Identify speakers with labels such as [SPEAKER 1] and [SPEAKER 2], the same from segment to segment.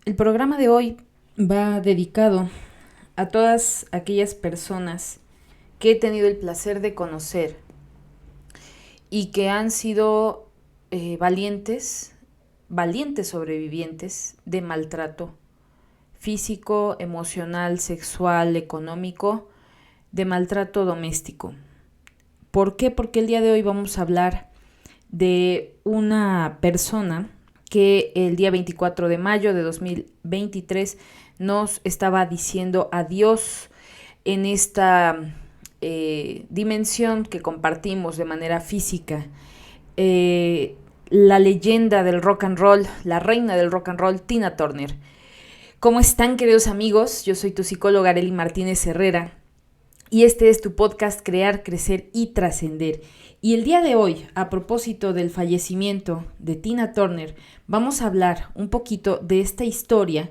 [SPEAKER 1] El programa de hoy va dedicado a todas aquellas personas que he tenido el placer de conocer y que han sido valientes sobrevivientes de maltrato físico, emocional, sexual, económico, de maltrato doméstico. ¿Por qué? Porque el día de hoy vamos a hablar de una persona que el día 24 de mayo de 2023 nos estaba diciendo adiós en esta dimensión que compartimos de manera física. La leyenda del rock and roll, la reina del rock and roll, Tina Turner. ¿Cómo están, queridos amigos? Yo soy tu psicóloga Arely Martínez Herrera y este es tu podcast Crear, Crecer y Trascender. Y el día de hoy, a propósito del fallecimiento de Tina Turner, vamos a hablar un poquito de esta historia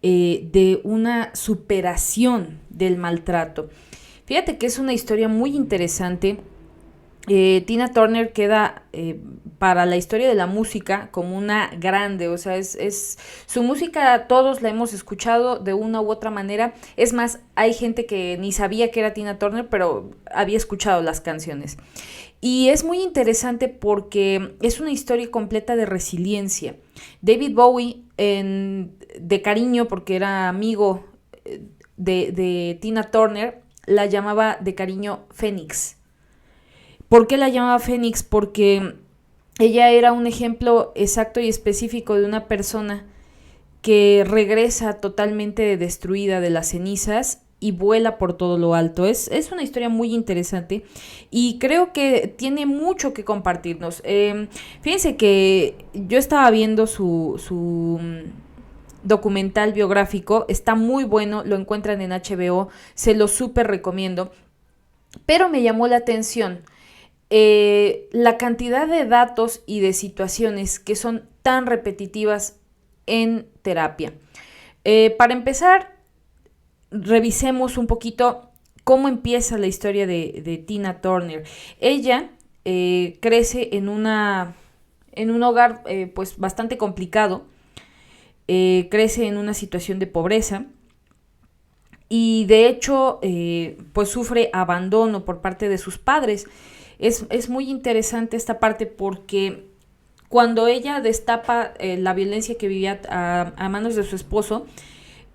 [SPEAKER 1] de una superación del maltrato. Fíjate que es una historia muy interesante. Tina Turner queda para la historia de la música como una grande, o sea, su música todos la hemos escuchado de una u otra manera. Es más, hay gente que ni sabía que era Tina Turner, pero había escuchado las canciones. Y es muy interesante porque es una historia completa de resiliencia. David Bowie, de cariño, porque era amigo de Tina Turner, la llamaba de cariño Fénix. ¿Por qué la llamaba Fénix? Porque ella era un ejemplo exacto y específico de una persona que regresa totalmente destruida de las cenizas y vuela por todo lo alto. Es una historia muy interesante y creo que tiene mucho que compartirnos. Fíjense que yo estaba viendo su documental biográfico, está muy bueno, lo encuentran en HBO, se lo súper recomiendo, pero me llamó la atención la cantidad de datos y de situaciones que son tan repetitivas en terapia. Para empezar, revisemos un poquito cómo empieza la historia de Tina Turner. Ella crece en un hogar pues bastante complicado, crece en una situación de pobreza y de hecho pues sufre abandono por parte de sus padres. Es muy interesante esta parte porque cuando ella destapa la violencia que vivía a manos de su esposo,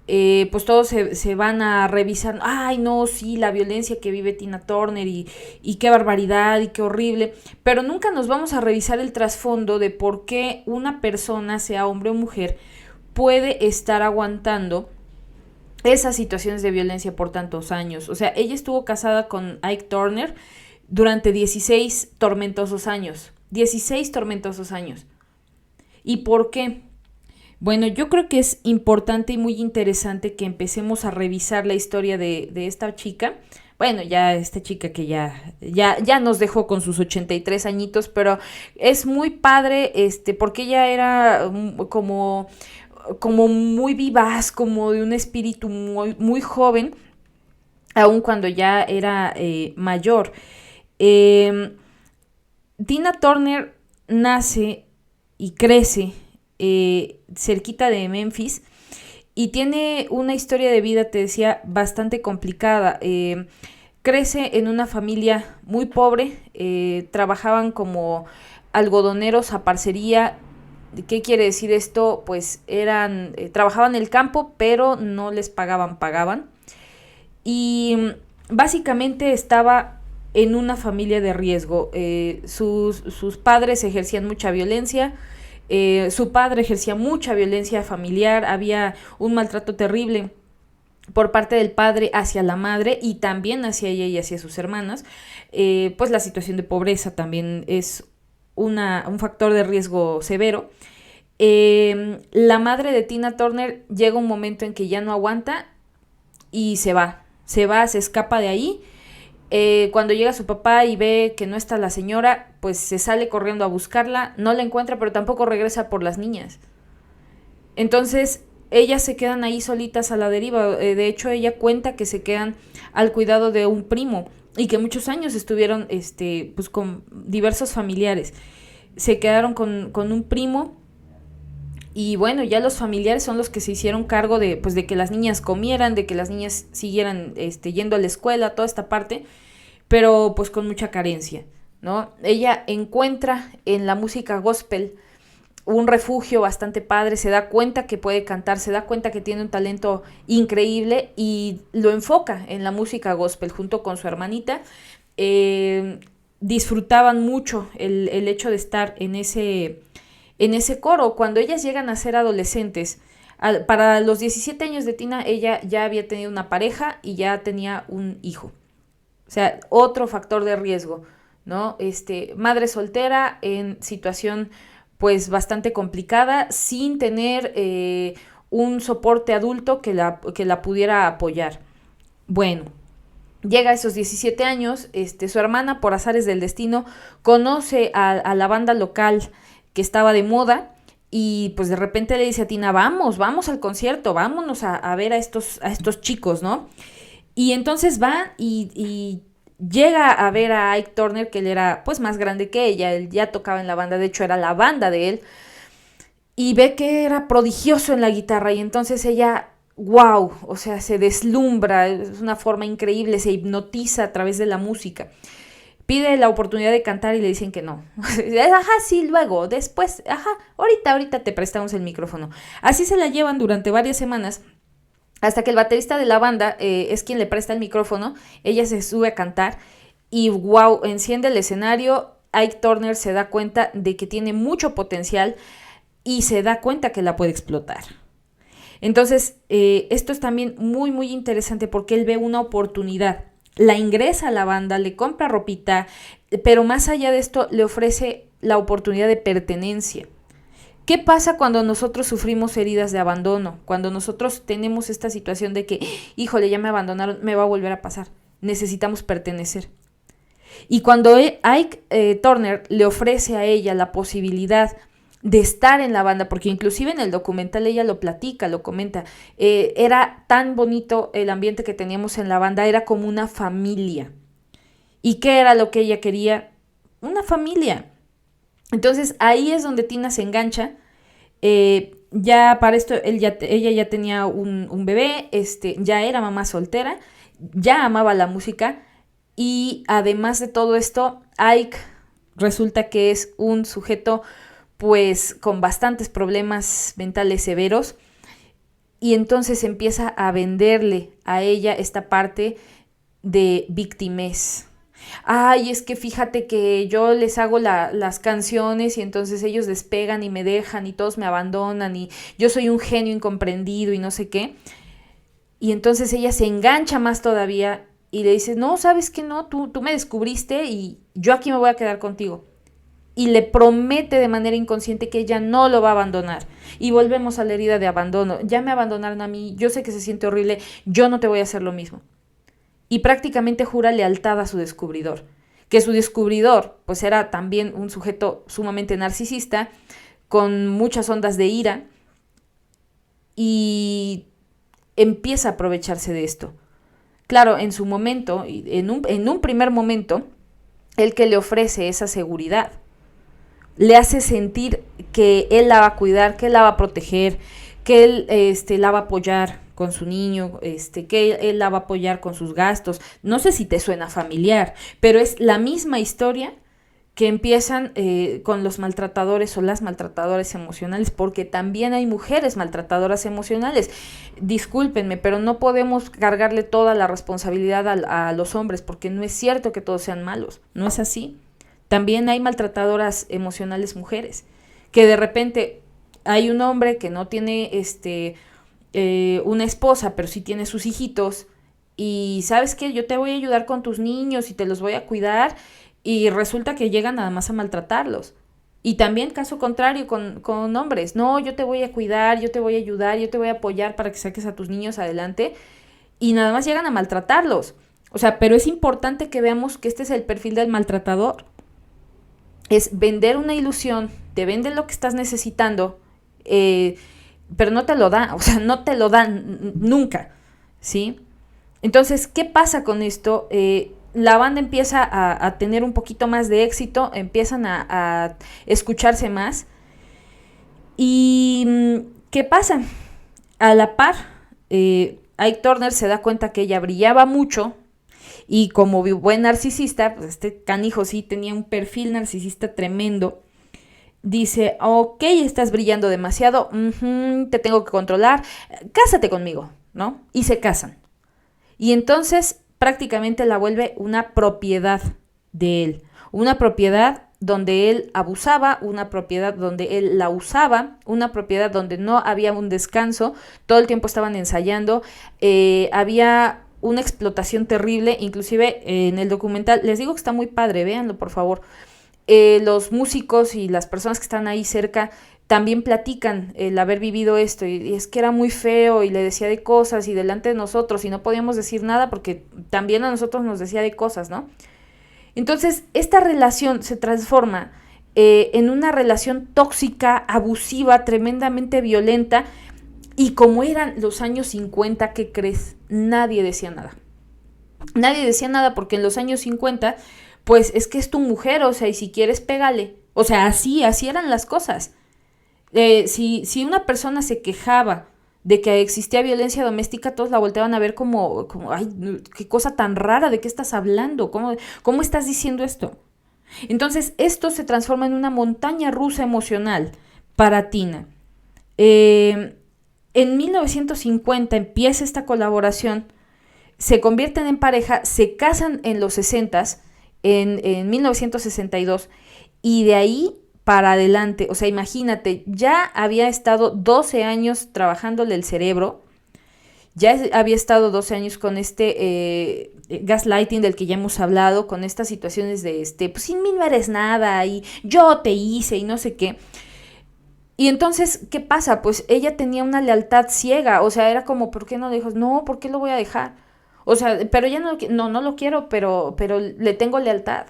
[SPEAKER 1] pues todos se van a revisar, ay no, sí, la violencia que vive Tina Turner y qué barbaridad y qué horrible, pero nunca nos vamos a revisar el trasfondo de por qué una persona, sea hombre o mujer, puede estar aguantando esas situaciones de violencia por tantos años. O sea, ella estuvo casada con Ike Turner durante 16 tormentosos años. 16 tormentosos años. ¿Y por qué? Bueno, yo creo que es importante y muy interesante que empecemos a revisar la historia de esta chica. Bueno, ya esta chica que ya nos dejó con sus 83 añitos, pero es muy padre porque ella era como muy vivaz, como de un espíritu muy joven, aun cuando ya era mayor. Eh, Tina Turner nace y crece cerquita de Memphis y tiene una historia de vida, te decía, bastante complicada. Crece en una familia muy pobre, trabajaban como algodoneros a parcería. ¿Qué quiere decir esto? Pues trabajaban en el campo, pero no les pagaban. Y básicamente estaba en una familia de riesgo. Sus padres ejercían mucha violencia, su padre ejercía mucha violencia familiar, había un maltrato terrible por parte del padre hacia la madre y también hacia ella y hacia sus hermanas. Pues la situación de pobreza también es un factor de riesgo severo. La madre de Tina Turner llega un momento en que ya no aguanta y se escapa de ahí. Cuando llega su papá y ve que no está la señora, pues se sale corriendo a buscarla, no la encuentra, pero tampoco regresa por las niñas. Entonces, ellas se quedan ahí solitas a la deriva. De hecho, ella cuenta que se quedan al cuidado de un primo y que muchos años estuvieron pues con diversos familiares. Se quedaron con un primo Y bueno, ya los familiares son los que se hicieron cargo de, pues, de que las niñas comieran, de que las niñas siguieran yendo a la escuela, toda esta parte, pero pues con mucha carencia, ¿no? Ella encuentra en la música gospel un refugio bastante padre, se da cuenta que puede cantar, se da cuenta que tiene un talento increíble y lo enfoca en la música gospel junto con su hermanita. Disfrutaban mucho el hecho de estar en ese coro. Cuando ellas llegan a ser adolescentes, para los 17 años de Tina, ella ya había tenido una pareja y ya tenía un hijo. O sea, otro factor de riesgo, ¿no? Madre soltera en situación pues bastante complicada, sin tener un soporte adulto que la pudiera apoyar. Bueno, llega a esos 17 años, su hermana, por azares del destino, conoce a la banda local que estaba de moda y pues de repente le dice a Tina, vamos al concierto, vámonos a ver a estos chicos, ¿no? Y entonces va y llega a ver a Ike Turner, que él era pues más grande que ella, él ya tocaba en la banda, de hecho era la banda de él, y ve que era prodigioso en la guitarra y entonces ella, wow, o sea, se deslumbra, es una forma increíble, se hipnotiza a través de la música. Pide la oportunidad de cantar y le dicen que no. Ajá, sí, luego, después, ajá, ahorita te prestamos el micrófono. Así se la llevan durante varias semanas hasta que el baterista de la banda es quien le presta el micrófono, ella se sube a cantar y wow, enciende el escenario. Ike Turner se da cuenta de que tiene mucho potencial y se da cuenta que la puede explotar. Entonces, esto es también muy, muy interesante porque él ve una oportunidad. La ingresa a la banda, le compra ropita, pero más allá de esto le ofrece la oportunidad de pertenencia. ¿Qué pasa cuando nosotros sufrimos heridas de abandono? Cuando nosotros tenemos esta situación de que, híjole, ya me abandonaron, me va a volver a pasar. Necesitamos pertenecer. Y cuando Ike Turner le ofrece a ella la posibilidad de estar en la banda, porque inclusive en el documental ella lo platica, lo comenta, era tan bonito el ambiente que teníamos en la banda, era como una familia. ¿Y qué era lo que ella quería? Una familia. Entonces ahí es donde Tina se engancha. Ya para esto ella ya tenía un bebé, ya era mamá soltera, ya amaba la música y además de todo esto, Ike resulta que es un sujeto pues con bastantes problemas mentales severos y entonces empieza a venderle a ella esta parte de víctimas. Ay, es que fíjate que yo les hago las canciones y entonces ellos despegan y me dejan y todos me abandonan y yo soy un genio incomprendido y no sé qué. Y entonces ella se engancha más todavía y le dice, no, ¿sabes qué? No, tú me descubriste y yo aquí me voy a quedar contigo. Y le promete de manera inconsciente que ella no lo va a abandonar. Y volvemos a la herida de abandono. Ya me abandonaron a mí, yo sé que se siente horrible, yo no te voy a hacer lo mismo. Y prácticamente jura lealtad a su descubridor, que su descubridor pues era también un sujeto sumamente narcisista, con muchas ondas de ira, y empieza a aprovecharse de esto. Claro, en su momento, en un primer momento, el que le ofrece esa seguridad, le hace sentir que él la va a cuidar, que él la va a proteger, que él la va a apoyar con su niño, que él la va a apoyar con sus gastos. No sé si te suena familiar, pero es la misma historia que empiezan con los maltratadores o las maltratadoras emocionales, porque también hay mujeres maltratadoras emocionales. Discúlpenme, pero no podemos cargarle toda la responsabilidad a los hombres, porque no es cierto que todos sean malos, no es así. También hay maltratadoras emocionales mujeres, que de repente hay un hombre que no tiene una esposa, pero sí tiene sus hijitos, y ¿sabes qué? Yo te voy a ayudar con tus niños y te los voy a cuidar, y resulta que llegan nada más a maltratarlos. Y también caso contrario con hombres, no, yo te voy a cuidar, yo te voy a ayudar, yo te voy a apoyar para que saques a tus niños adelante, y nada más llegan a maltratarlos. O sea, pero es importante que veamos que este es el perfil del maltratador. Es vender una ilusión, te venden lo que estás necesitando, pero no te lo da, o sea, no te lo dan nunca, ¿sí? Entonces, ¿qué pasa con esto? La banda empieza a tener un poquito más de éxito, empiezan a escucharse más ¿Y qué pasa? A la par, Ike Turner se da cuenta que ella brillaba mucho y como buen narcisista, pues este canijo sí tenía un perfil narcisista tremendo. Dice, ok, estás brillando demasiado, te tengo que controlar, cásate conmigo, ¿no? Y se casan. Y entonces prácticamente la vuelve una propiedad de él, una propiedad donde él abusaba, una propiedad donde él la usaba, una propiedad donde no había un descanso, todo el tiempo estaban ensayando, había una explotación terrible, inclusive en el documental, les digo que está muy padre, véanlo por favor, los músicos y las personas que están ahí cerca también platican el haber vivido esto y es que era muy feo y le decía de cosas y delante de nosotros y no podíamos decir nada porque también a nosotros nos decía de cosas, ¿no? Entonces esta relación se transforma en una relación tóxica, abusiva, tremendamente violenta y como eran los años 50, ¿qué crees? Nadie decía nada. Nadie decía nada porque en los años 50 pues es que es tu mujer, o sea, y si quieres pégale. O sea, así eran las cosas. Si una persona se quejaba de que existía violencia doméstica, todos la volteaban a ver como ay, qué cosa tan rara, ¿de qué estás hablando? ¿Cómo estás diciendo esto? Entonces, esto se transforma en una montaña rusa emocional para Tina. En 1950 empieza esta colaboración, se convierten en pareja, se casan en los 60s, en 1962, y de ahí para adelante, o sea, imagínate, ya había estado 12 años trabajándole el cerebro, ya había estado 12 años con gaslighting del que ya hemos hablado, con estas situaciones de, pues sin mí no eres nada, y yo te hice, y no sé qué. Y entonces, ¿qué pasa? Pues ella tenía una lealtad ciega, o sea, era como, ¿por qué no le dijo? No, ¿por qué lo voy a dejar? O sea, pero ya no lo quiero, pero le tengo lealtad.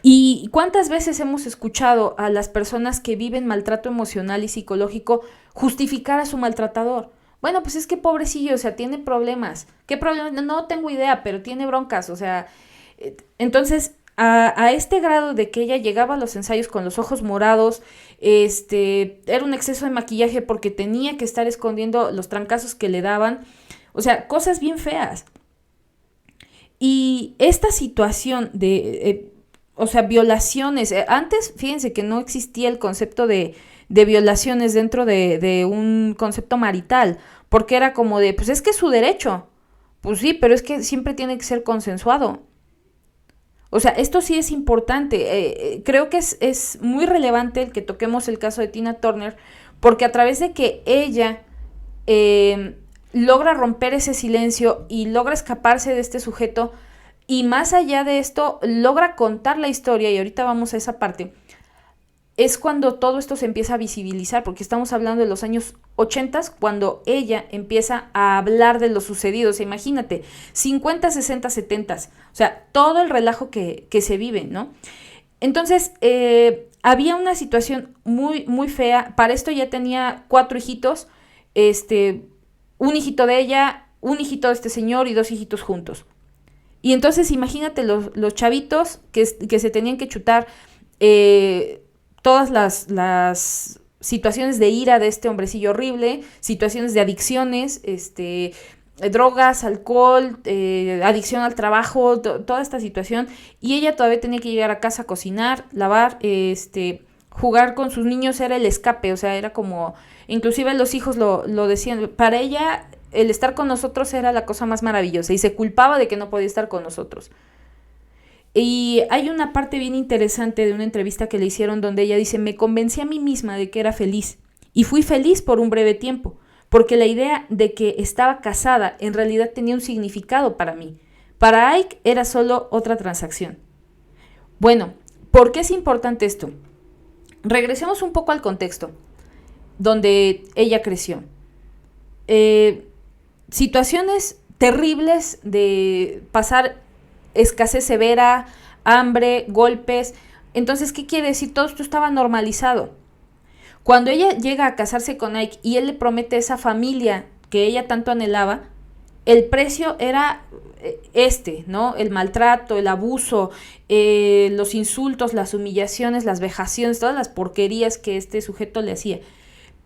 [SPEAKER 1] ¿Y cuántas veces hemos escuchado a las personas que viven maltrato emocional y psicológico justificar a su maltratador? Bueno, pues es que pobrecillo, o sea, tiene problemas. ¿Qué problemas? No tengo idea, pero tiene broncas, o sea, entonces a este grado de que ella llegaba a los ensayos con los ojos morados, era un exceso de maquillaje porque tenía que estar escondiendo los trancazos que le daban, o sea, cosas bien feas. Y esta situación o sea, violaciones, antes, fíjense que no existía el concepto de violaciones dentro de un concepto marital, porque era como de, pues es que es su derecho, pues sí, pero es que siempre tiene que ser consensuado. O sea, esto sí es importante. Creo que es muy relevante el que toquemos el caso de Tina Turner, porque a través de que ella logra romper ese silencio y logra escaparse de este sujeto, y más allá de esto, logra contar la historia, y ahorita vamos a esa parte, es cuando todo esto se empieza a visibilizar, porque estamos hablando de los años 80, cuando ella empieza a hablar de lo sucedido. O sea, imagínate, 50, 60, 70, o sea, todo el relajo que se vive, ¿no? Entonces, había una situación muy, muy fea. Para esto ya tenía 4 hijitos, un hijito de ella, un hijito de este señor y 2 hijitos juntos. Y entonces imagínate los chavitos que se tenían que chutar todas las situaciones de ira de este hombrecillo horrible, situaciones de adicciones, drogas, alcohol, adicción al trabajo, toda esta situación. Y ella todavía tenía que llegar a casa a cocinar, lavar, jugar con sus niños era el escape, o sea, era como, inclusive los hijos lo decían, para ella el estar con nosotros era la cosa más maravillosa y se culpaba de que no podía estar con nosotros. Y hay una parte bien interesante de una entrevista que le hicieron donde ella dice, me convencí a mí misma de que era feliz y fui feliz por un breve tiempo, porque la idea de que estaba casada en realidad tenía un significado para mí. Para Ike era solo otra transacción. Bueno, ¿por qué es importante esto? Regresemos un poco al contexto donde ella creció. Situaciones terribles de pasar escasez severa, hambre, golpes. Entonces, ¿qué quiere decir? Todo esto estaba normalizado. Cuando ella llega a casarse con Ike y él le promete esa familia que ella tanto anhelaba, el precio era ¿no? El maltrato, el abuso, los insultos, las humillaciones, las vejaciones, todas las porquerías que este sujeto le hacía.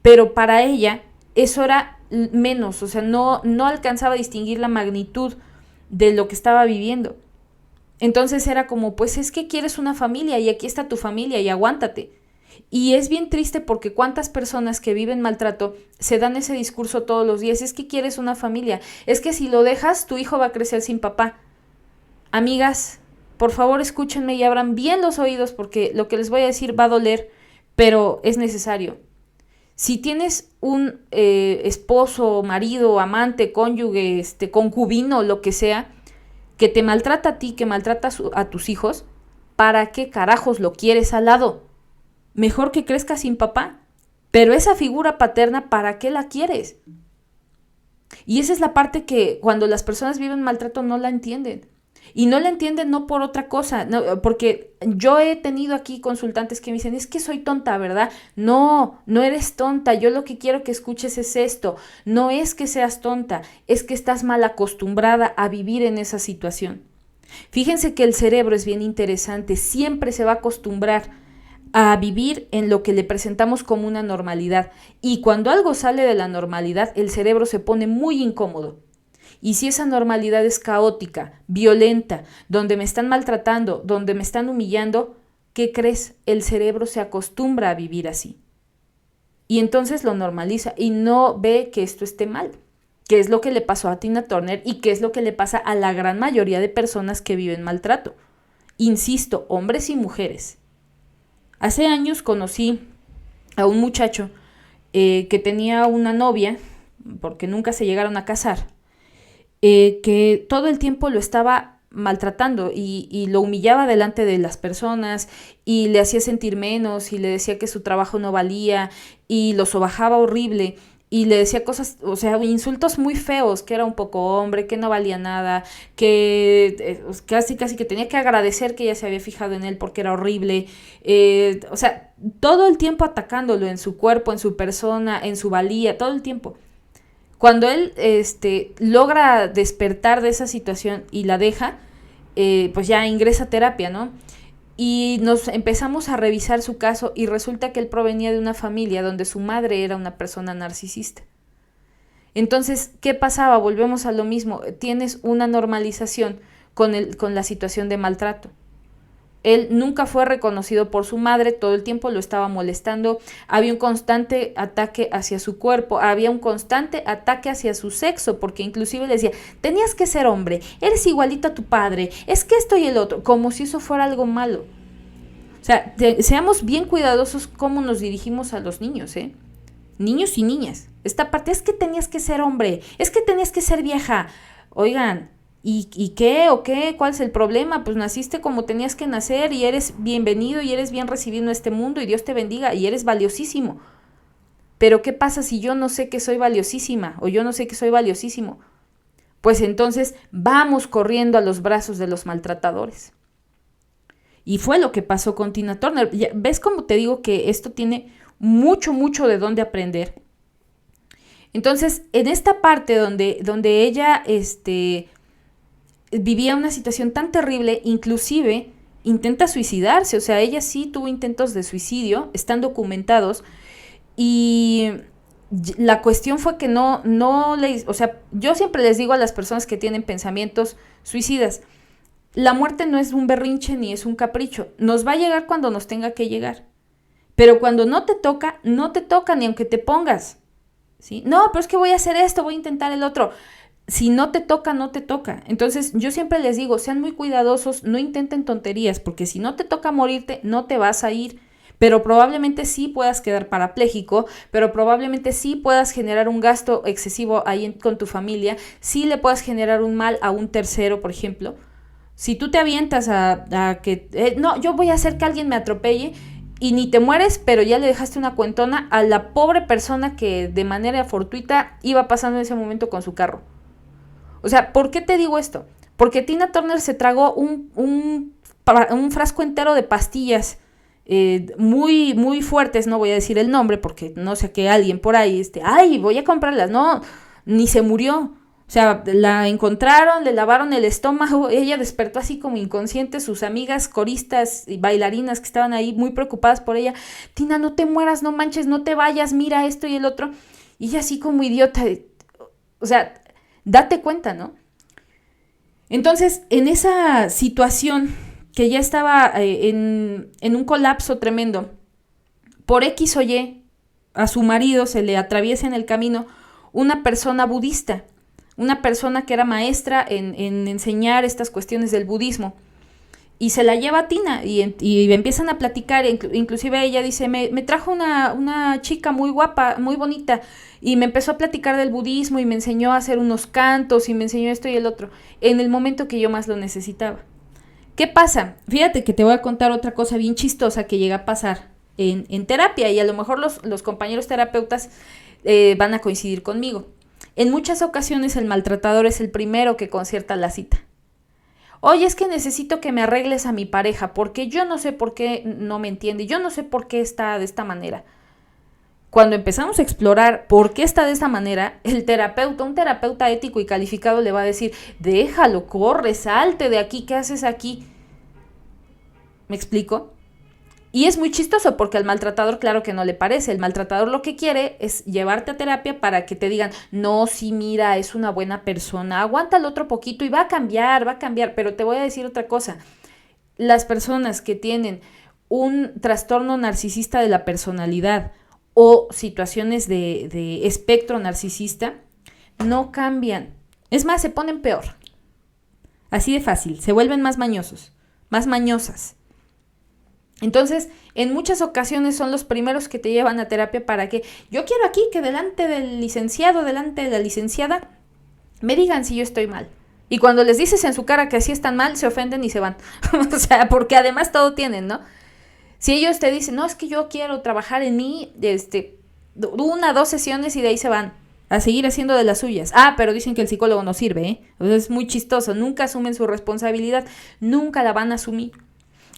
[SPEAKER 1] pero para ella eso era menos, o sea, no alcanzaba a distinguir la magnitud de lo que estaba viviendo. Entonces era como, pues es que quieres una familia y aquí está tu familia y aguántate. Y es bien triste porque cuántas personas que viven maltrato se dan ese discurso todos los días, es que quieres una familia, es que si lo dejas tu hijo va a crecer sin papá. Amigas, por favor escúchenme y abran bien los oídos porque lo que les voy a decir va a doler, pero es necesario. Si tienes un esposo, marido, amante, cónyuge, concubino, lo que sea, que te maltrata a ti, que maltrata a tus hijos, ¿para qué carajos lo quieres al lado? Mejor que crezca sin papá. Pero esa figura paterna, ¿para qué la quieres? Y esa es la parte que cuando las personas viven maltrato no la entienden. Y no la entienden no por otra cosa, no, porque yo he tenido aquí consultantes que me dicen, es que soy tonta, ¿verdad? No, no eres tonta, yo lo que quiero que escuches es esto, no es que seas tonta, es que estás mal acostumbrada a vivir en esa situación. Fíjense que el cerebro es bien interesante, siempre se va a acostumbrar a vivir en lo que le presentamos como una normalidad, y cuando algo sale de la normalidad, el cerebro se pone muy incómodo. Y si esa normalidad es caótica, violenta, donde me están maltratando, donde me están humillando, ¿qué crees? El cerebro se acostumbra a vivir así. Y entonces lo normaliza y no ve que esto esté mal, que es lo que le pasó a Tina Turner y que es lo que le pasa a la gran mayoría de personas que viven maltrato. Insisto, hombres y mujeres. Hace años conocí a un muchacho que tenía una novia, porque nunca se llegaron a casar, que todo el tiempo lo estaba maltratando y lo humillaba delante de las personas y le hacía sentir menos y le decía que su trabajo no valía y lo sobajaba horrible y le decía cosas, o sea, insultos muy feos, que era un poco hombre, que no valía nada, que casi que tenía que agradecer que ella se había fijado en él porque era horrible, o sea, todo el tiempo atacándolo en su cuerpo, en su persona, en su valía, todo el tiempo. Cuando él logra despertar de esa situación y la deja, pues ya ingresa a terapia, ¿no? Y nos empezamos a revisar su caso y resulta que él provenía de una familia donde su madre era una persona narcisista. Entonces, ¿qué pasaba? Volvemos a lo mismo. Tienes una normalización con la situación de maltrato. Él nunca fue reconocido por su madre, todo el tiempo lo estaba molestando, había un constante ataque hacia su cuerpo, había un constante ataque hacia su sexo, porque inclusive le decía, tenías que ser hombre, eres igualito a tu padre, es que esto y el otro, como si eso fuera algo malo. O sea, seamos bien cuidadosos cómo nos dirigimos a los niños, ¿eh? Niños y niñas. Esta parte es que tenías que ser hombre, es que tenías que ser vieja. Oigan, ¿y qué o qué? ¿Cuál es el problema? Pues naciste como tenías que nacer y eres bienvenido y eres bien recibido en este mundo y Dios te bendiga y eres valiosísimo. Pero ¿qué pasa si yo no sé que soy valiosísima o yo no sé que soy valiosísimo? Pues entonces vamos corriendo a los brazos de los maltratadores. Y fue lo que pasó con Tina Turner. ¿Ves cómo te digo que esto tiene mucho, mucho de dónde aprender? Entonces, en esta parte donde ella vivía una situación tan terrible, inclusive intenta suicidarse, o sea, ella sí tuvo intentos de suicidio, están documentados, y la cuestión fue que o sea, yo siempre les digo a las personas que tienen pensamientos suicidas, la muerte no es un berrinche ni es un capricho, nos va a llegar cuando nos tenga que llegar, pero cuando no te toca ni aunque te pongas, ¿sí? No, pero es que voy a hacer esto, voy a intentar el otro. Si no te toca, no te toca. Entonces yo siempre les digo, sean muy cuidadosos, no intenten tonterías, porque si no te toca morirte, no te vas a ir. Pero probablemente sí puedas quedar parapléjico, pero probablemente sí puedas generar un gasto excesivo ahí con tu familia, sí le puedas generar un mal a un tercero, por ejemplo. Si tú te avientas a que, no, yo voy a hacer que alguien me atropelle, y ni te mueres, pero ya le dejaste una cuentona a la pobre persona que de manera fortuita iba pasando en ese momento con su carro. O sea, ¿por qué te digo esto? Porque Tina Turner se tragó un frasco entero de pastillas muy, muy fuertes, no voy a decir el nombre porque no sé que alguien por ahí ay, voy a comprarlas. No, ni se murió. O sea, la encontraron, le lavaron el estómago, ella despertó así como inconsciente, sus amigas coristas y bailarinas que estaban ahí muy preocupadas por ella. Tina, no te mueras, no manches, no te vayas, mira esto y el otro. Y ella así como idiota, o sea, date cuenta, ¿no? Entonces, en esa situación que ya estaba en un colapso tremendo, por X o Y, a su marido se le atraviesa en el camino una persona budista, una persona que era maestra en enseñar estas cuestiones del budismo, y se la lleva a Tina y empiezan a platicar, inclusive ella dice, me trajo una chica muy guapa, muy bonita, y me empezó a platicar del budismo y me enseñó a hacer unos cantos y me enseñó esto y el otro, en el momento que yo más lo necesitaba. ¿Qué pasa? Fíjate que te voy a contar otra cosa bien chistosa que llega a pasar en terapia, y a lo mejor los compañeros terapeutas van a coincidir conmigo. En muchas ocasiones el maltratador es el primero que concierta la cita. Oye, es que necesito que me arregles a mi pareja, porque yo no sé por qué no me entiende, yo no sé por qué está de esta manera. Cuando empezamos a explorar por qué está de esta manera, el terapeuta, un terapeuta ético y calificado le va a decir, déjalo, corre, salte de aquí, ¿qué haces aquí? ¿Me explico? Y es muy chistoso porque al maltratador claro que no le parece. El maltratador lo que quiere es llevarte a terapia para que te digan, no, sí, mira, es una buena persona, aguántalo otro poquito y va a cambiar, pero te voy a decir otra cosa. Las personas que tienen un trastorno narcisista de la personalidad o situaciones de espectro narcisista no cambian. Es más, se ponen peor. Así de fácil, se vuelven más mañosos, más mañosas. Entonces, en muchas ocasiones son los primeros que te llevan a terapia para que yo quiero aquí que delante del licenciado, delante de la licenciada, me digan si yo estoy mal. Y cuando les dices en su cara que así están mal, se ofenden y se van. O sea, porque además todo tienen, ¿no? Si ellos te dicen, no, es que yo quiero trabajar en mí, 2 sesiones y de ahí se van a seguir haciendo de las suyas. Pero dicen que el psicólogo no sirve, ¿eh? O sea, es muy chistoso, nunca asumen su responsabilidad, nunca la van a asumir.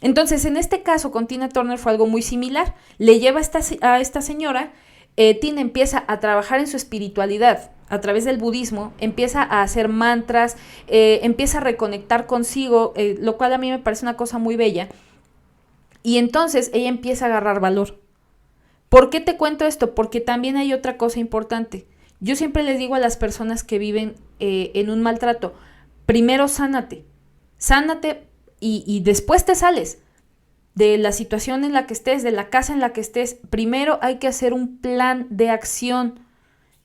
[SPEAKER 1] Entonces, en este caso con Tina Turner fue algo muy similar. Le lleva a esta señora, Tina empieza a trabajar en su espiritualidad a través del budismo, empieza a hacer mantras, empieza a reconectar consigo, lo cual a mí me parece una cosa muy bella. Y entonces ella empieza a agarrar valor. ¿Por qué te cuento esto? Porque también hay otra cosa importante. Yo siempre les digo a las personas que viven en un maltrato, primero sánate y después te sales de la situación en la que estés, de la casa en la que estés. Primero hay que hacer un plan de acción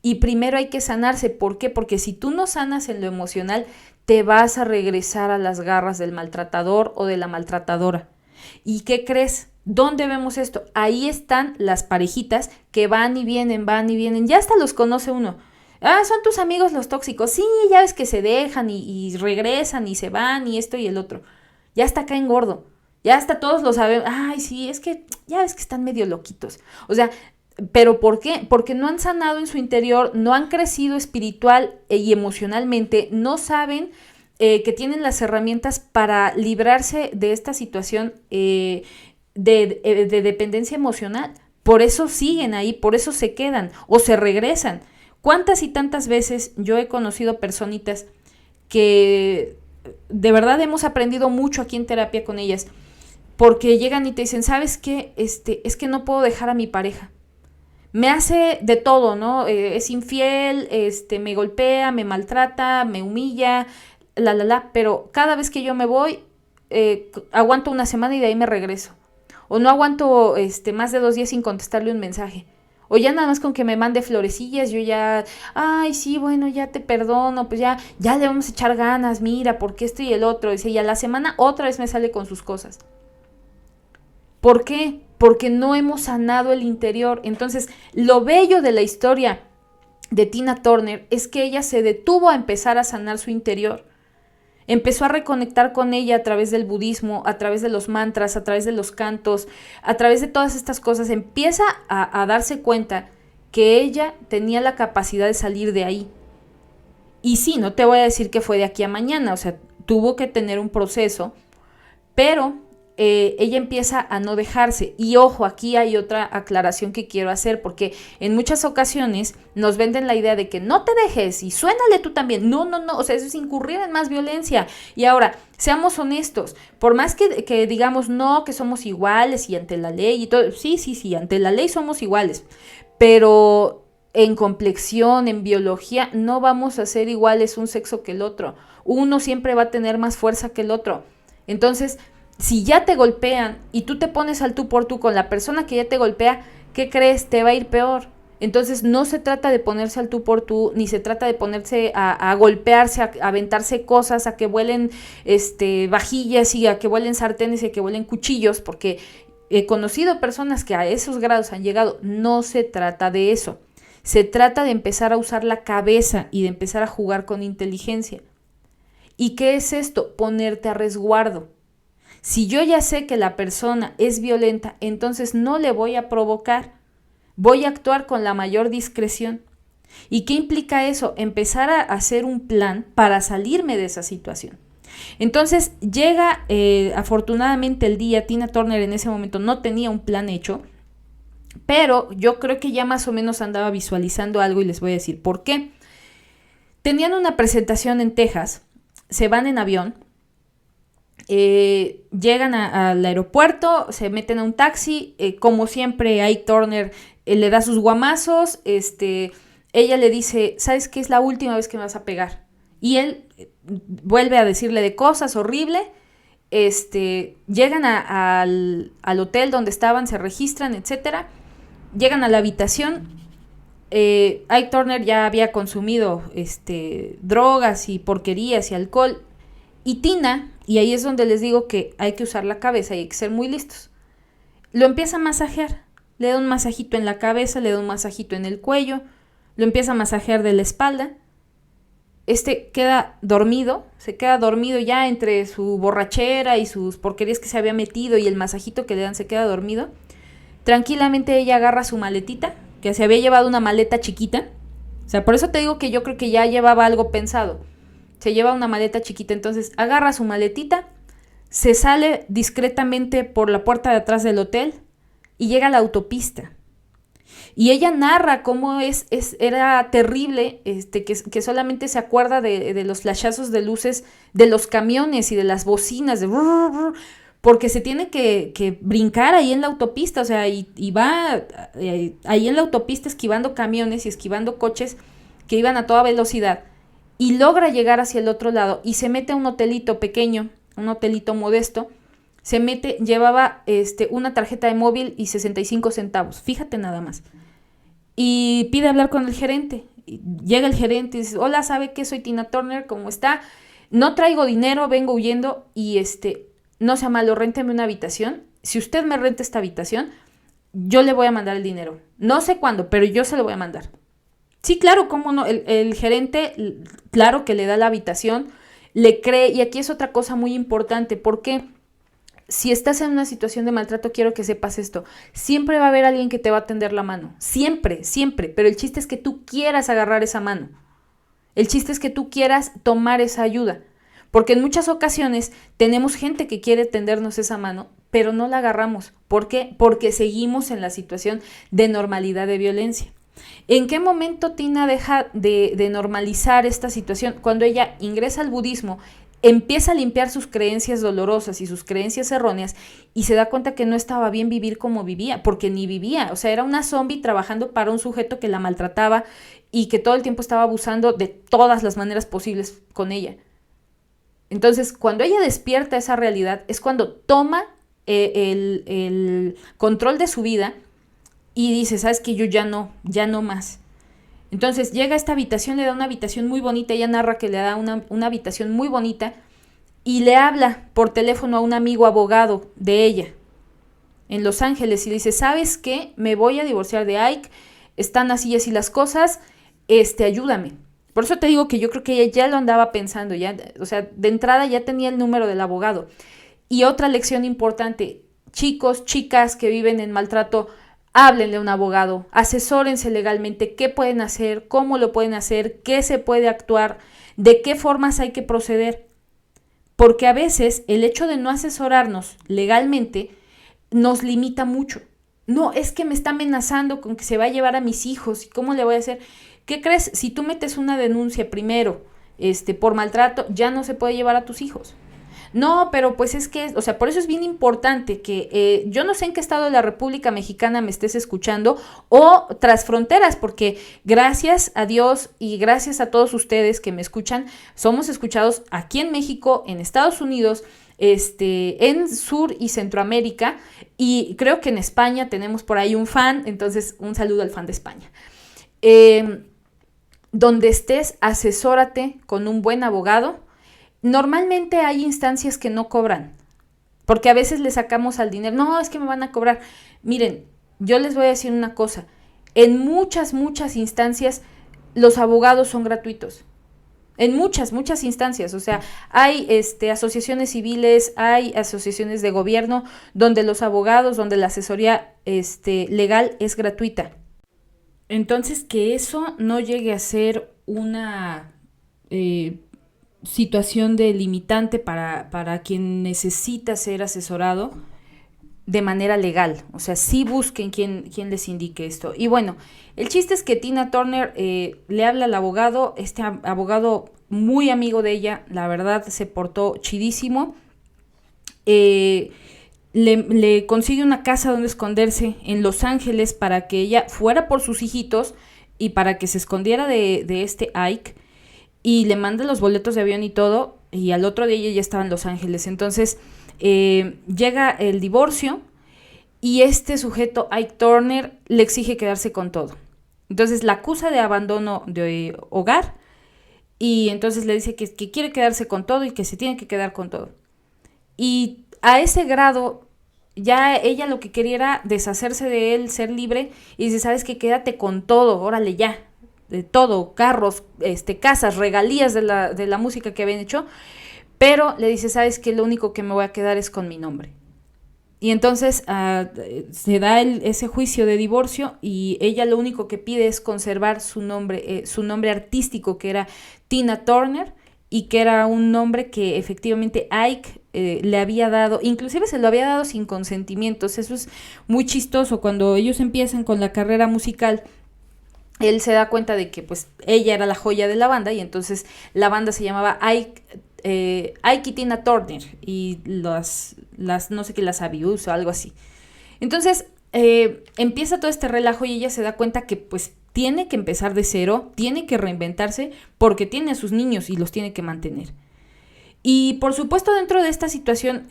[SPEAKER 1] y primero hay que sanarse. ¿Por qué? Porque si tú no sanas en lo emocional, te vas a regresar a las garras del maltratador o de la maltratadora. ¿Y qué crees? ¿Dónde vemos esto? Ahí están las parejitas que van y vienen, ya hasta los conoce uno. Son tus amigos los tóxicos. Sí, ya ves que se dejan y regresan y se van y esto y el otro. Ya hasta caen gordo. Ya hasta todos lo saben. Ay, sí, es que ya ves que están medio loquitos. O sea, ¿pero por qué? Porque no han sanado en su interior, no han crecido espiritual y emocionalmente, no saben que tienen las herramientas para librarse de esta situación de dependencia emocional. Por eso siguen ahí, por eso se quedan o se regresan. ¿Cuántas y tantas veces yo he conocido personitas que de verdad hemos aprendido mucho aquí en terapia con ellas? Porque llegan y te dicen, ¿sabes qué? Es que no puedo dejar a mi pareja. Me hace de todo, ¿no? Es infiel, me golpea, me maltrata, me humilla, pero cada vez que yo me voy, aguanto una semana y de ahí me regreso. O no aguanto más de 2 días sin contestarle un mensaje. O ya nada más con que me mande florecillas, yo ya, ay, sí, bueno, ya te perdono, pues ya le vamos a echar ganas, mira, porque esto y el otro. Dice, y a la semana otra vez me sale con sus cosas. ¿Por qué? Porque no hemos sanado el interior. Entonces, lo bello de la historia de Tina Turner es que ella se detuvo a empezar a sanar su interior. Empezó a reconectar con ella a través del budismo, a través de los mantras, a través de los cantos, a través de todas estas cosas. Empieza a darse cuenta que ella tenía la capacidad de salir de ahí. Y sí, no te voy a decir que fue de aquí a mañana, o sea, tuvo que tener un proceso, pero ella empieza a no dejarse. Y ojo, aquí hay otra aclaración que quiero hacer, porque en muchas ocasiones nos venden la idea de que no te dejes y suénale tú también. No, o sea, eso es incurrir en más violencia. Y ahora, seamos honestos, por más que digamos no, que somos iguales y ante la ley y todo, sí, ante la ley somos iguales, pero en complexión, en biología, no vamos a ser iguales un sexo que el otro. Uno siempre va a tener más fuerza que el otro. Entonces, si ya te golpean y tú te pones al tú por tú con la persona que ya te golpea, ¿qué crees? Te va a ir peor. Entonces no se trata de ponerse al tú por tú, ni se trata de ponerse a golpearse, a aventarse cosas, a que vuelen vajillas y a que vuelen sartenes y a que vuelen cuchillos, porque he conocido personas que a esos grados han llegado. No se trata de eso. Se trata de empezar a usar la cabeza y de empezar a jugar con inteligencia. ¿Y qué es esto? Ponerte a resguardo. Si yo ya sé que la persona es violenta, entonces no le voy a provocar. Voy a actuar con la mayor discreción. ¿Y qué implica eso? Empezar a hacer un plan para salirme de esa situación. Entonces llega afortunadamente el día. Tina Turner en ese momento no tenía un plan hecho, pero yo creo que ya más o menos andaba visualizando algo y les voy a decir por qué. Tenían una presentación en Texas, se van en avión, llegan al aeropuerto, se meten a un taxi, como siempre Ike Turner le da sus guamazos, ella le dice, ¿sabes qué? Es la última vez que me vas a pegar. Y él vuelve a decirle de cosas horribles. Llegan al hotel donde estaban, se registran, etcétera. Llegan a la habitación. Ike Turner ya había consumido drogas y porquerías y alcohol. Y Tina, y ahí es donde les digo que hay que usar la cabeza y hay que ser muy listos, lo empieza a masajear. Le da un masajito en la cabeza, le da un masajito en el cuello, lo empieza a masajear de la espalda. Queda dormido, se queda dormido ya entre su borrachera y sus porquerías que se había metido y el masajito que le dan, se queda dormido. Tranquilamente ella agarra su maletita, que se había llevado una maleta chiquita. O sea, por eso te digo que yo creo que ya llevaba algo pensado. Se lleva una maleta chiquita, entonces agarra su maletita, se sale discretamente por la puerta de atrás del hotel y llega a la autopista. Y ella narra cómo era terrible, que solamente se acuerda de los flashazos de luces de los camiones y de las bocinas, porque se tiene que brincar ahí en la autopista, o sea, y va ahí en la autopista esquivando camiones y esquivando coches que iban a toda velocidad, y logra llegar hacia el otro lado y se mete a un hotelito pequeño, un hotelito modesto. Se mete, llevaba una tarjeta de móvil y 65 centavos, fíjate nada más. Y pide hablar con el gerente. Y llega el gerente y dice, hola, ¿sabe qué? Soy Tina Turner, ¿cómo está? No traigo dinero, vengo huyendo y no sea malo, rénteme una habitación. Si usted me renta esta habitación, yo le voy a mandar el dinero. No sé cuándo, pero yo se lo voy a mandar. Sí, claro, cómo no. El gerente, claro que le da la habitación, le cree. Y aquí es otra cosa muy importante, porque si estás en una situación de maltrato, quiero que sepas esto. Siempre va a haber alguien que te va a tender la mano. Siempre, siempre. Pero el chiste es que tú quieras agarrar esa mano. El chiste es que tú quieras tomar esa ayuda. Porque en muchas ocasiones tenemos gente que quiere tendernos esa mano, pero no la agarramos. ¿Por qué? Porque seguimos en la situación de normalidad de violencia. ¿En qué momento Tina deja de normalizar esta situación? Cuando ella ingresa al budismo, empieza a limpiar sus creencias dolorosas y sus creencias erróneas y se da cuenta que no estaba bien vivir como vivía, porque ni vivía, o sea, era una zombie trabajando para un sujeto que la maltrataba y que todo el tiempo estaba abusando de todas las maneras posibles con ella. Entonces, cuando ella despierta esa realidad, es cuando toma el control de su vida y dice, ¿sabes qué? Yo ya no más. Entonces llega a esta habitación, le da una habitación muy bonita, ella narra que le da una habitación muy bonita y le habla por teléfono a un amigo abogado de ella en Los Ángeles y le dice, ¿sabes qué? Me voy a divorciar de Ike, están así las cosas, ayúdame. Por eso te digo que yo creo que ella ya lo andaba pensando, ya, o sea, de entrada ya tenía el número del abogado. Y otra lección importante, chicos, chicas que viven en maltrato, háblenle a un abogado, asesórense legalmente qué pueden hacer, cómo lo pueden hacer, qué se puede actuar, de qué formas hay que proceder. porque a veces el hecho de no asesorarnos legalmente nos limita mucho. No, es que me está amenazando con que se va a llevar a mis hijos, ¿y cómo le voy a hacer? ¿Qué crees? Si tú metes una denuncia primero, por maltrato, ya no se puede llevar a tus hijos. No, pero pues es que, o sea, por eso es bien importante que yo no sé en qué estado de la República Mexicana me estés escuchando o tras fronteras, porque gracias a Dios y gracias a todos ustedes que me escuchan, somos escuchados aquí en México, en Estados Unidos, en Sur y Centroamérica, y creo que en España tenemos por ahí un fan, entonces un saludo al fan de España. Donde estés, asesórate con un buen abogado. Normalmente hay instancias que no cobran, porque a veces le sacamos al dinero, no, es que me van a cobrar. Miren, yo les voy a decir una cosa, en muchas instancias los abogados son gratuitos. En muchas instancias, o sea, hay asociaciones civiles, hay asociaciones de gobierno donde los abogados, donde la asesoría legal es gratuita. Entonces, que eso no llegue a ser una situación de limitante para quien necesita ser asesorado de manera legal. O sea, sí busquen quien les indique esto. Y bueno, el chiste es que Tina Turner le habla al abogado, abogado muy amigo de ella, la verdad se portó chidísimo. Le consigue una casa donde esconderse en Los Ángeles para que ella fuera por sus hijitos y para que se escondiera de Ike, y le manda los boletos de avión y todo, y al otro día ella ya estaba en Los Ángeles. Entonces llega el divorcio y este sujeto, Ike Turner, le exige quedarse con todo. Entonces la acusa de abandono de hogar y entonces le dice que quiere quedarse con todo y que se tiene que quedar con todo. Y a ese grado ya ella lo que quería era deshacerse de él, ser libre, y dice, ¿sabes qué? Quédate con todo, órale ya, de todo, carros, casas, regalías de la música que habían hecho, pero le dice, ¿sabes qué? Lo único que me voy a quedar es con mi nombre. Y entonces se da ese juicio de divorcio y ella lo único que pide es conservar su nombre artístico, que era Tina Turner, y que era un nombre que efectivamente Ike le había dado, inclusive se lo había dado sin consentimientos. Eso es muy chistoso. Cuando ellos empiezan con la carrera musical, él se da cuenta de que pues ella era la joya de la banda, y entonces la banda se llamaba Ike y Tina Turner, y las no sé qué, las Abuse o algo así. Entonces empieza todo este relajo y ella se da cuenta que pues tiene que empezar de cero, tiene que reinventarse porque tiene a sus niños y los tiene que mantener. Y por supuesto dentro de esta situación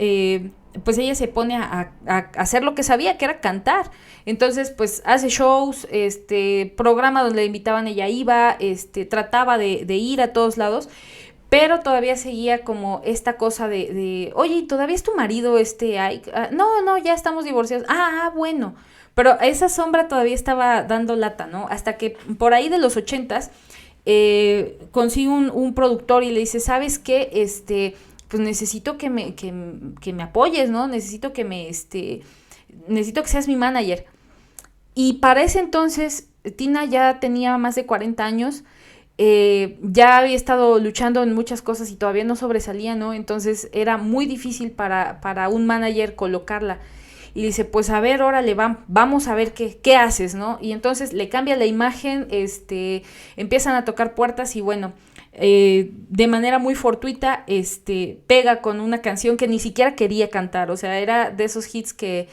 [SPEAKER 1] pues ella se pone a hacer lo que sabía, que era cantar. Entonces pues hace shows, programa donde la invitaban, ella iba, trataba de ir a todos lados, pero todavía seguía como esta cosa de oye, ¿todavía es tu marido Ike? No, ya estamos divorciados. Bueno. Pero esa sombra todavía estaba dando lata, ¿no? Hasta que por ahí de los 80s consigue un productor y le dice, ¿sabes qué? Pues necesito que me apoyes, ¿no? Necesito que seas mi manager. Y para ese entonces, Tina ya tenía más de 40 años, ya había estado luchando en muchas cosas y todavía no sobresalía, ¿no? Entonces era muy difícil para un manager colocarla. Y dice, pues a ver, órale, vamos a ver qué haces, ¿no? Y entonces le cambia la imagen, empiezan a tocar puertas y bueno, de manera muy fortuita, pega con una canción que ni siquiera quería cantar. O sea, era de esos hits que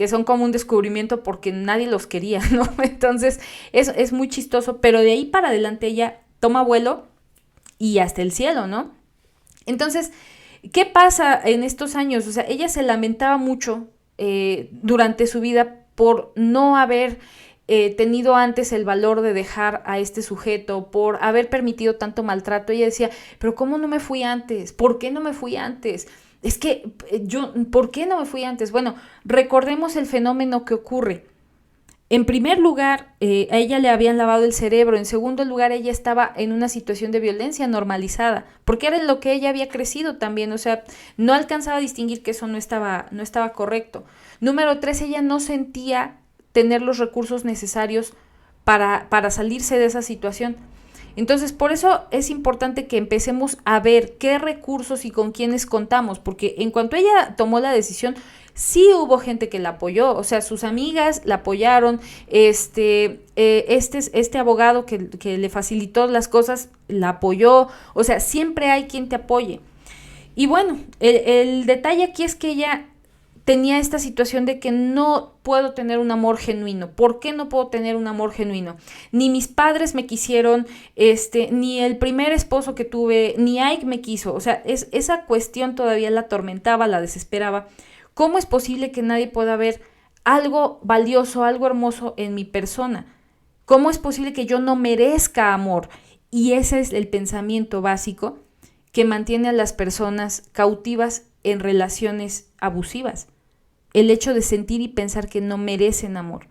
[SPEAKER 1] son como un descubrimiento porque nadie los quería, ¿no? Entonces, eso es muy chistoso, pero de ahí para adelante ella toma vuelo y hasta el cielo, ¿no? Entonces, ¿qué pasa en estos años? O sea, ella se lamentaba mucho durante su vida por no haber tenido antes el valor de dejar a este sujeto, por haber permitido tanto maltrato. Ella decía, pero ¿cómo no me fui antes? ¿Por qué no me fui antes? Es que ¿por qué no me fui antes? Bueno, recordemos el fenómeno que ocurre. En primer lugar, a ella le habían lavado el cerebro. En segundo lugar, ella estaba en una situación de violencia normalizada, porque era en lo que ella había crecido también. O sea, no alcanzaba a distinguir que eso no estaba correcto. Número 3, ella no sentía tener los recursos necesarios para salirse de esa situación. Entonces, por eso es importante que empecemos a ver qué recursos y con quiénes contamos, porque en cuanto ella tomó la decisión, sí hubo gente que la apoyó, o sea, sus amigas la apoyaron, este abogado que le facilitó las cosas la apoyó, o sea, siempre hay quien te apoye. Y bueno, el detalle aquí es que ella tenía esta situación de que no puedo tener un amor genuino. ¿Por qué no puedo tener un amor genuino? Ni mis padres me quisieron, ni el primer esposo que tuve, ni Ike me quiso. O sea, esa cuestión todavía la atormentaba, la desesperaba. ¿Cómo es posible que nadie pueda ver algo valioso, algo hermoso en mi persona? ¿Cómo es posible que yo no merezca amor? Y ese es el pensamiento básico que mantiene a las personas cautivas en relaciones abusivas. El hecho de sentir y pensar que no merecen amor.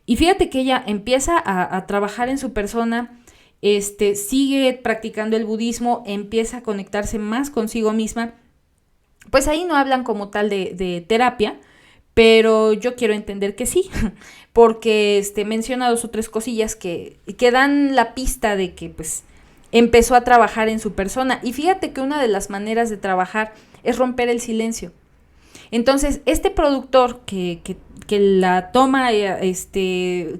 [SPEAKER 1] Y fíjate que ella empieza a trabajar en su persona, sigue practicando el budismo, empieza a conectarse más consigo misma. Pues ahí no hablan como tal de terapia, pero yo quiero entender que sí, porque menciona 2 o 3 cosillas que dan la pista de que pues empezó a trabajar en su persona. Y fíjate que una de las maneras de trabajar es romper el silencio. Entonces, este productor que la toma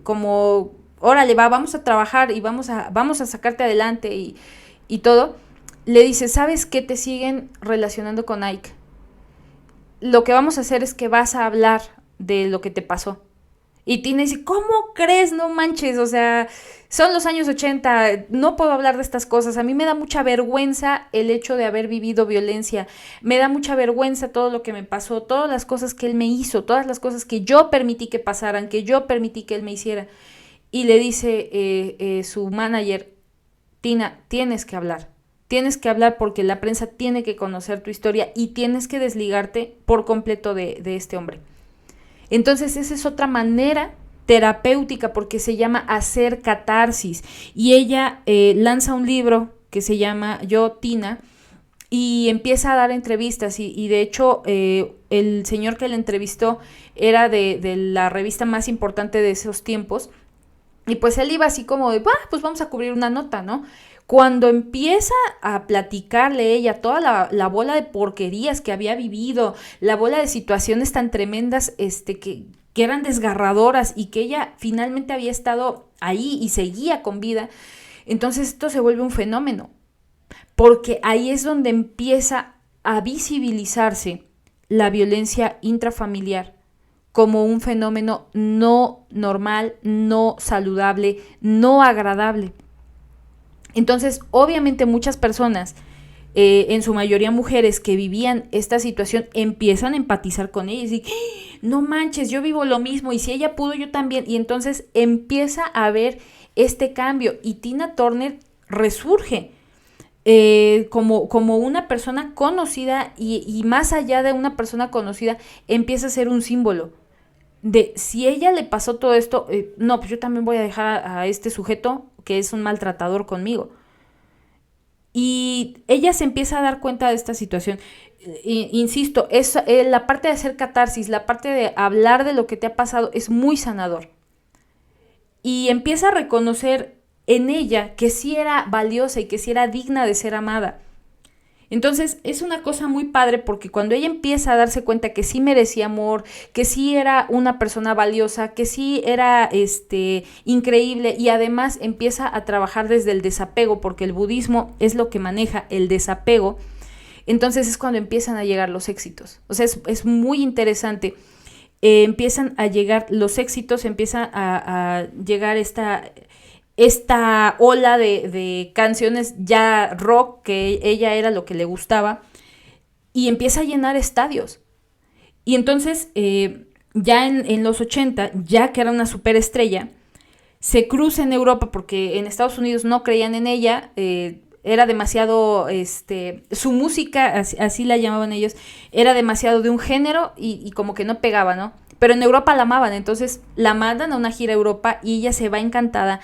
[SPEAKER 1] como, órale, vamos a trabajar y vamos a sacarte adelante y todo, le dice, ¿sabes qué? Te siguen relacionando con Ike. Lo que vamos a hacer es que vas a hablar de lo que te pasó. Y Tina dice, ¿cómo crees? No manches, o sea, son los años 80, no puedo hablar de estas cosas. A mí me da mucha vergüenza el hecho de haber vivido violencia. Me da mucha vergüenza todo lo que me pasó, todas las cosas que él me hizo, todas las cosas que yo permití que pasaran, que yo permití que él me hiciera. Y le dice su manager, Tina, tienes que hablar. Tienes que hablar porque la prensa tiene que conocer tu historia y tienes que desligarte por completo de este hombre. Entonces esa es otra manera terapéutica porque se llama hacer catarsis. Y ella lanza un libro que se llama Yo, Tina, y empieza a dar entrevistas y de hecho el señor que la entrevistó era de la revista más importante de esos tiempos. Y pues él iba así como de, pues vamos a cubrir una nota, ¿no? Cuando empieza a platicarle ella toda la bola de porquerías que había vivido, la bola de situaciones tan tremendas que eran desgarradoras y que ella finalmente había estado ahí y seguía con vida, entonces esto se vuelve un fenómeno, porque ahí es donde empieza a visibilizarse la violencia intrafamiliar como un fenómeno no normal, no saludable, no agradable. Entonces, obviamente muchas personas, en su mayoría mujeres que vivían esta situación, empiezan a empatizar con ella y dicen, no manches, yo vivo lo mismo y si ella pudo, yo también. Y entonces empieza a haber este cambio y Tina Turner resurge como una persona conocida y más allá de una persona conocida, empieza a ser un símbolo de si ella le pasó todo esto, no, pues yo también voy a dejar a este sujeto que es un maltratador conmigo. Y ella se empieza a dar cuenta de esta situación. Insisto, es, la parte de hacer catarsis, la parte de hablar de lo que te ha pasado es muy sanador. Y empieza a reconocer en ella que sí era valiosa y que sí era digna de ser amada. Entonces es una cosa muy padre porque cuando ella empieza a darse cuenta que sí merecía amor, que sí era una persona valiosa, que sí era increíble y además empieza a trabajar desde el desapego porque el budismo es lo que maneja el desapego, entonces es cuando empiezan a llegar los éxitos. O sea, es muy interesante. Empiezan a llegar los éxitos, empieza a llegar esta ola de canciones ya rock, que ella era lo que le gustaba, y empieza a llenar estadios. Y entonces, ya en los 80, ya que era una superestrella, se cruza en Europa, porque en Estados Unidos no creían en ella, era demasiado, su música, así la llamaban ellos, era demasiado de un género y como que no pegaba, ¿no? Pero en Europa la amaban, entonces la mandan a una gira a Europa y ella se va encantada.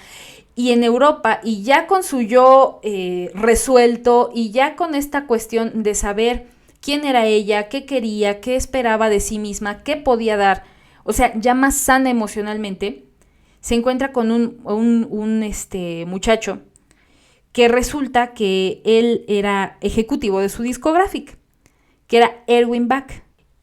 [SPEAKER 1] Y en Europa, y ya con su yo resuelto, y ya con esta cuestión de saber quién era ella, qué quería, qué esperaba de sí misma, qué podía dar, o sea, ya más sana emocionalmente, se encuentra con un muchacho que resulta que él era ejecutivo de su discográfica, que era Erwin Bach.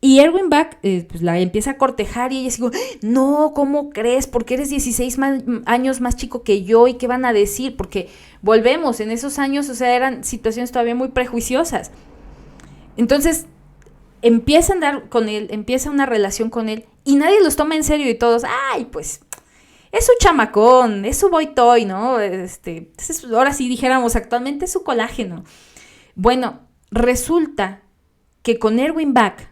[SPEAKER 1] Y Erwin Bach pues la empieza a cortejar y ella dice, no, ¿cómo crees? Porque eres 16 años más chico que yo y qué van a decir, porque volvemos, en esos años, o sea, eran situaciones todavía muy prejuiciosas. Entonces empieza a andar con él, empieza una relación con él y nadie los toma en serio y todos, ay, pues es su chamacón, es su boy toy, ¿no? Ahora sí dijéramos actualmente es su colágeno. Bueno, resulta que con Erwin Bach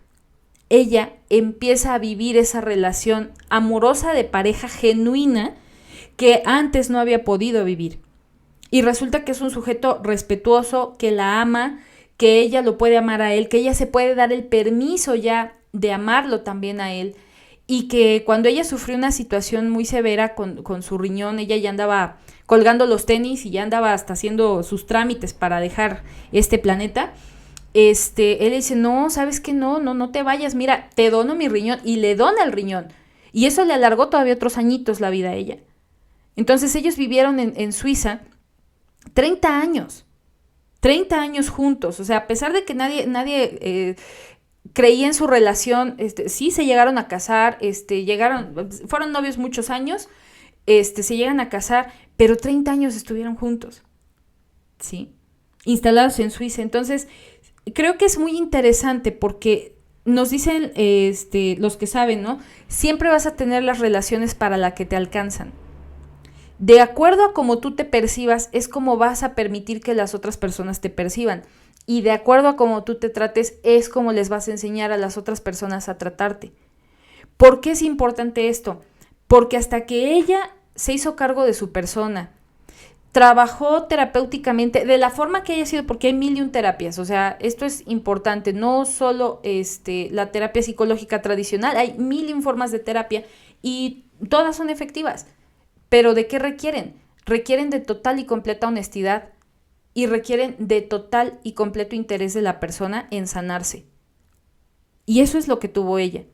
[SPEAKER 1] ella empieza a vivir esa relación amorosa de pareja genuina que antes no había podido vivir. Y resulta que es un sujeto respetuoso, que la ama, que ella lo puede amar a él, que ella se puede dar el permiso ya de amarlo también a él. Y que cuando ella sufrió una situación muy severa con su riñón, ella ya andaba colgando los tenis y ya andaba hasta haciendo sus trámites para dejar este planeta. Él dice, no, ¿sabes qué? No te vayas, mira, te dono mi riñón, y le dona el riñón. Y eso le alargó todavía otros añitos la vida a ella. Entonces ellos vivieron en Suiza 30 años juntos, o sea, a pesar de que nadie creía en su relación, sí se llegaron a casar, fueron novios muchos años, se llegan a casar, pero 30 años estuvieron juntos, ¿sí? Instalados en Suiza. Entonces, creo que es muy interesante porque nos dicen los que saben, ¿no? Siempre vas a tener las relaciones para las que te alcanzan. De acuerdo a cómo tú te percibas, es como vas a permitir que las otras personas te perciban. Y de acuerdo a cómo tú te trates, es como les vas a enseñar a las otras personas a tratarte. ¿Por qué es importante esto? Porque hasta que ella se hizo cargo de su persona, trabajó terapéuticamente de la forma que haya sido, porque hay 1001 terapias, o sea, esto es importante, no solo la terapia psicológica tradicional, hay 1001 formas de terapia y todas son efectivas, pero ¿de qué requieren? Requieren de total y completa honestidad y requieren de total y completo interés de la persona en sanarse. Y eso es lo que tuvo ella.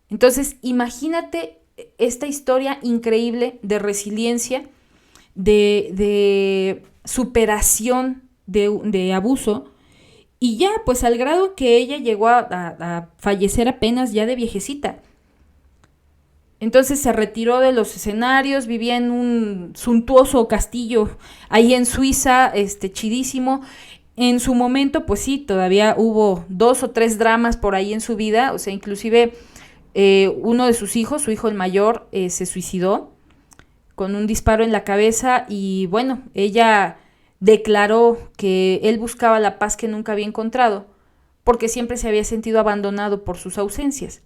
[SPEAKER 1] Entonces, imagínate esta historia increíble de resiliencia, de superación de abuso, y ya pues al grado que ella llegó a fallecer apenas ya de viejecita. Entonces se retiró de los escenarios, vivía en un suntuoso castillo ahí en Suiza, chidísimo. En su momento, pues sí, todavía hubo 2 o 3 dramas por ahí en su vida, o sea, inclusive uno de sus hijos, su hijo el mayor, se suicidó con un disparo en la cabeza y bueno, ella declaró que él buscaba la paz que nunca había encontrado porque siempre se había sentido abandonado por sus ausencias,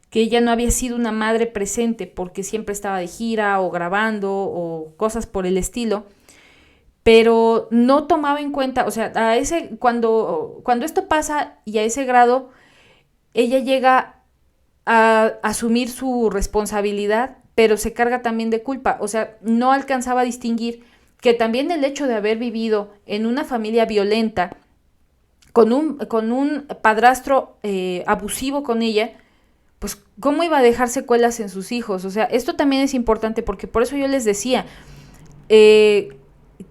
[SPEAKER 1] que ella no había sido una madre presente porque siempre estaba de gira o grabando o cosas por el estilo, pero no tomaba en cuenta, o sea, cuando esto pasa y a ese grado, ella llega a asumir su responsabilidad, pero se carga también de culpa, o sea, no alcanzaba a distinguir que también el hecho de haber vivido en una familia violenta, con un padrastro abusivo con ella, pues cómo iba a dejar secuelas en sus hijos. O sea, esto también es importante porque por eso yo les decía, ¿qué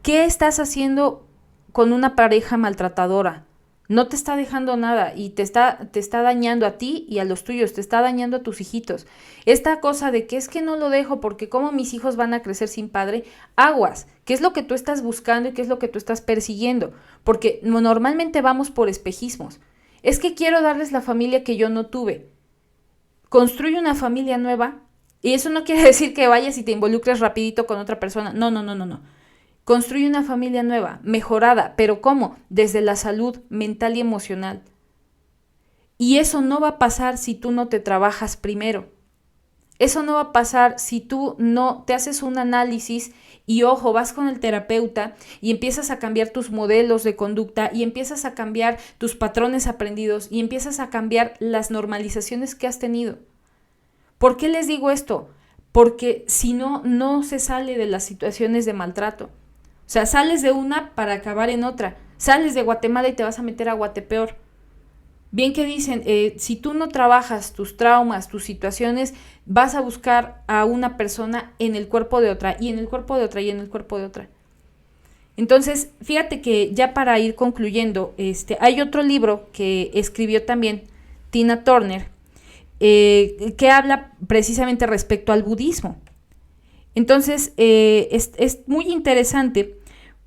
[SPEAKER 1] estás haciendo con una pareja maltratadora? No te está dejando nada y te está dañando a ti y a los tuyos, te está dañando a tus hijitos. Esta cosa de que es que no lo dejo porque cómo mis hijos van a crecer sin padre, aguas, ¿qué es lo que tú estás buscando y qué es lo que tú estás persiguiendo? Porque normalmente vamos por espejismos. Es que quiero darles la familia que yo no tuve. Construye una familia nueva y eso no quiere decir que vayas y te involucres rapidito con otra persona. No. Construye una familia nueva, mejorada, pero ¿cómo? Desde la salud mental y emocional. Y eso no va a pasar si tú no te trabajas primero. Eso no va a pasar si tú no te haces un análisis y ojo, vas con el terapeuta y empiezas a cambiar tus modelos de conducta y empiezas a cambiar tus patrones aprendidos y empiezas a cambiar las normalizaciones que has tenido. ¿Por qué les digo esto? Porque si no, no se sale de las situaciones de maltrato. O sea, sales de una para acabar en otra. Sales de Guatemala y te vas a meter a Guatepeor. Bien que dicen, si tú no trabajas tus traumas, tus situaciones, vas a buscar a una persona en el cuerpo de otra, y en el cuerpo de otra, y en el cuerpo de otra. Entonces, fíjate que ya para ir concluyendo, hay otro libro que escribió también Tina Turner, que habla precisamente respecto al budismo. Entonces, es muy interesante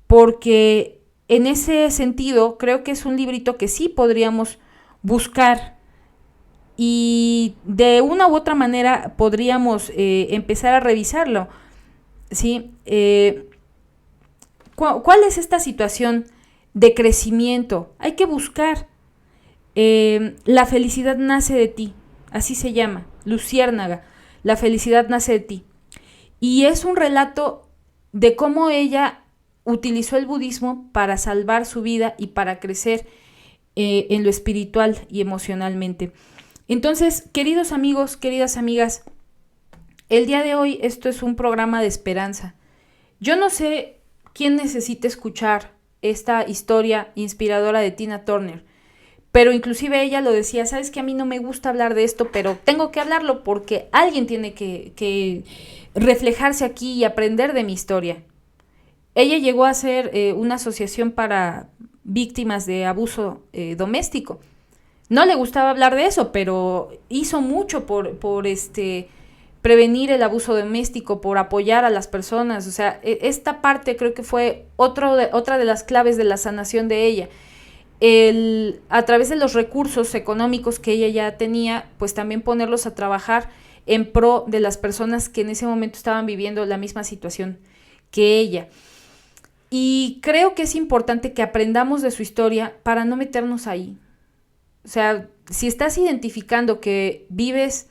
[SPEAKER 1] porque en ese sentido creo que es un librito que sí podríamos buscar y de una u otra manera podríamos empezar a revisarlo, ¿sí? ¿Cuál es esta situación de crecimiento? Hay que buscar. La felicidad nace de ti, así se llama, Luciérnaga. La felicidad nace de ti. Y es un relato de cómo ella utilizó el budismo para salvar su vida y para crecer en lo espiritual y emocionalmente. Entonces, queridos amigos, queridas amigas, el día de hoy esto es un programa de esperanza. Yo no sé quién necesita escuchar esta historia inspiradora de Tina Turner, pero inclusive ella lo decía, sabes que a mí no me gusta hablar de esto, pero tengo que hablarlo porque alguien tiene que reflejarse aquí y aprender de mi historia. Ella llegó a ser una asociación para víctimas de abuso doméstico. No le gustaba hablar de eso, pero hizo mucho por prevenir el abuso doméstico, por apoyar a las personas. O sea, esta parte creo que fue otra de las claves de la sanación de ella. A través de los recursos económicos que ella ya tenía, pues también ponerlos a trabajar en pro de las personas que en ese momento estaban viviendo la misma situación que ella. Y creo que es importante que aprendamos de su historia para no meternos ahí. O sea, si estás identificando que vives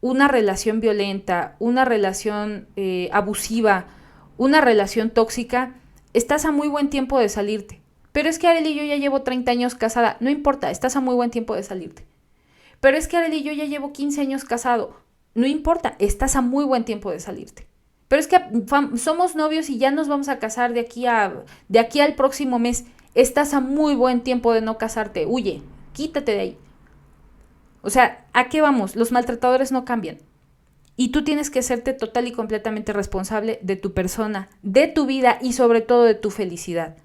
[SPEAKER 1] una relación violenta, una relación abusiva, una relación tóxica, estás a muy buen tiempo de salirte. Pero es que Arely, yo ya llevo 30 años casada. No importa, estás a muy buen tiempo de salirte. Pero es que Arely, yo ya llevo 15 años casado. No importa, estás a muy buen tiempo de salirte. Pero es que somos novios y ya nos vamos a casar de aquí al próximo mes. Estás a muy buen tiempo de no casarte. Huye, quítate de ahí. O sea, ¿a qué vamos? Los maltratadores no cambian. Y tú tienes que serte total y completamente responsable de tu persona, de tu vida y sobre todo de tu felicidad.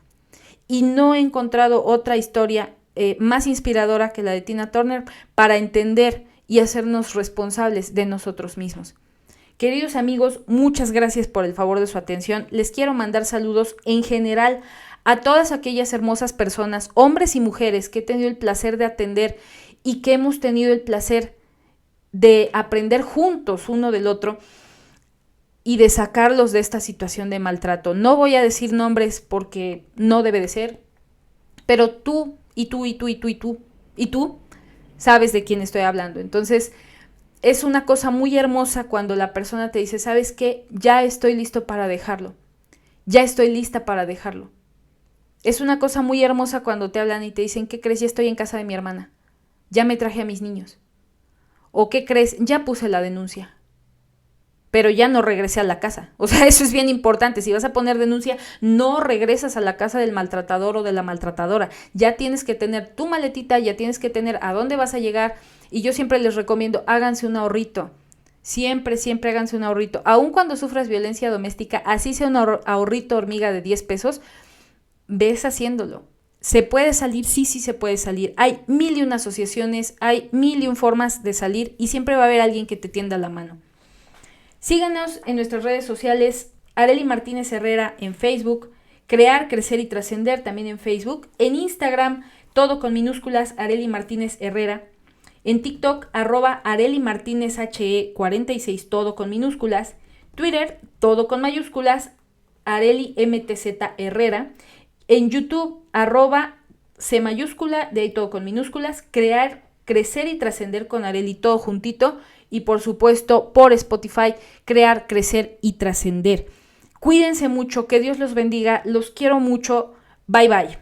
[SPEAKER 1] Y no he encontrado otra historia más inspiradora que la de Tina Turner para entender y hacernos responsables de nosotros mismos. Queridos amigos, muchas gracias por el favor de su atención. Les quiero mandar saludos en general a todas aquellas hermosas personas, hombres y mujeres, que he tenido el placer de atender y que hemos tenido el placer de aprender juntos uno del otro y de sacarlos de esta situación de maltrato. No voy a decir nombres porque no debe de ser, pero tú, y tú, y tú, y tú, y tú, y tú, sabes de quién estoy hablando. Entonces, es una cosa muy hermosa cuando la persona te dice, ¿sabes qué? Ya estoy listo para dejarlo. Ya estoy lista para dejarlo. Es una cosa muy hermosa cuando te hablan y te dicen, ¿qué crees? Ya estoy en casa de mi hermana. Ya me traje a mis niños. O ¿qué crees? Ya puse la denuncia. Pero ya no regresé a la casa. O sea, eso es bien importante. Si vas a poner denuncia, no regresas a la casa del maltratador o de la maltratadora. Ya tienes que tener tu maletita, ya tienes que tener a dónde vas a llegar. Y yo siempre les recomiendo, háganse un ahorrito. Siempre, siempre háganse un ahorrito. Aun cuando sufras violencia doméstica, así sea un ahorrito hormiga de 10 pesos, ves haciéndolo. ¿Se puede salir? Sí, sí se puede salir. Hay 1001 asociaciones, hay 1001 formas de salir y siempre va a haber alguien que te tienda la mano. Síganos en nuestras redes sociales, Arely Martínez Herrera en Facebook, Crear, Crecer y Trascender también en Facebook, en Instagram, todo con minúsculas, Arely Martínez Herrera, en TikTok, @Arely Martínez HE46, todo con minúsculas, Twitter, todo con mayúsculas, Arely MTZ Herrera, en YouTube, @C mayúscula, de ahí todo con minúsculas, Crear, Crecer y Trascender con Arely, todo juntito, y por supuesto por Spotify, Crear, Crecer y Trascender. Cuídense mucho, que Dios los bendiga, los quiero mucho, bye bye.